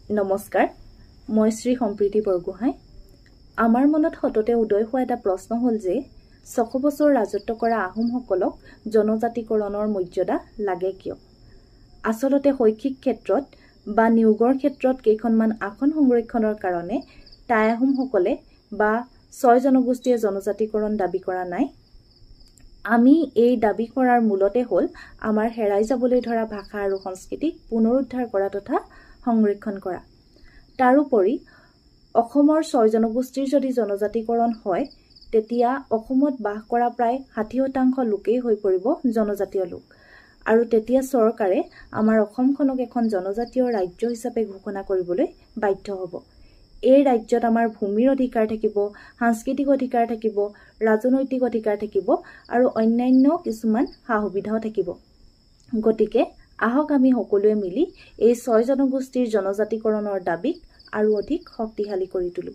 নমস্কাৰ মই শ্ৰী সম্প্ৰীতি বৰগোহাঁই আমাৰ মনত হততে উদয় হোৱা এটা প্ৰশ্ন হ'ল যে ৬০০ বছৰ ৰাজত্ব কৰা আহোমসকলক জনজাতিকৰণৰ মৰ্যাদা লাগে কিয় আসলতে শৈক্ষিক ক্ষেত্ৰত বা নিয়োগৰ ক্ষেত্ৰত কেইখনমান আসন সংৰক্ষণৰ কাৰণে টাই আহোমসকলে বা ৬ জনগোষ্ঠীয়ে জনজাতিকৰণ দাবী কৰা নাই আমি এই দাবী কৰাৰ মূলতে হ'ল আমাৰ হেৰাই যাবলৈ ধৰা ভাষা আৰু সংস্কৃতি পুনৰুদ্ধাৰ কৰা তথা সংৰক্ষণ কৰা তাৰোপৰি অসমৰ ৬ জনগোষ্ঠীৰ যদি জনজাতিকৰণ হয় তেতিয়া অসমত বাস কৰা প্ৰায় ৬০% লোকেই হৈ পৰিব জনজাতীয় লোক আৰু তেতিয়া চৰকাৰে আমাৰ অসমখনক এখন জনজাতীয় ৰাজ্য হিচাপে ঘোষণা কৰিবলৈ বাধ্য হ'ব এই ৰাজ্যত আমাৰ ভূমিৰ অধিকাৰ থাকিব সাংস্কৃতিক অধিকাৰ থাকিব ৰাজনৈতিক অধিকাৰ থাকিব আৰু অন্যান্য কিছুমান সা-সুবিধাও থাকিব গতিকে আহক আমি সকলোৱে মিলি এই ৬ জনগোষ্ঠীৰ জনজাতিকৰণৰ দাবীক আৰু অধিক শক্তিশালী কৰি তুলো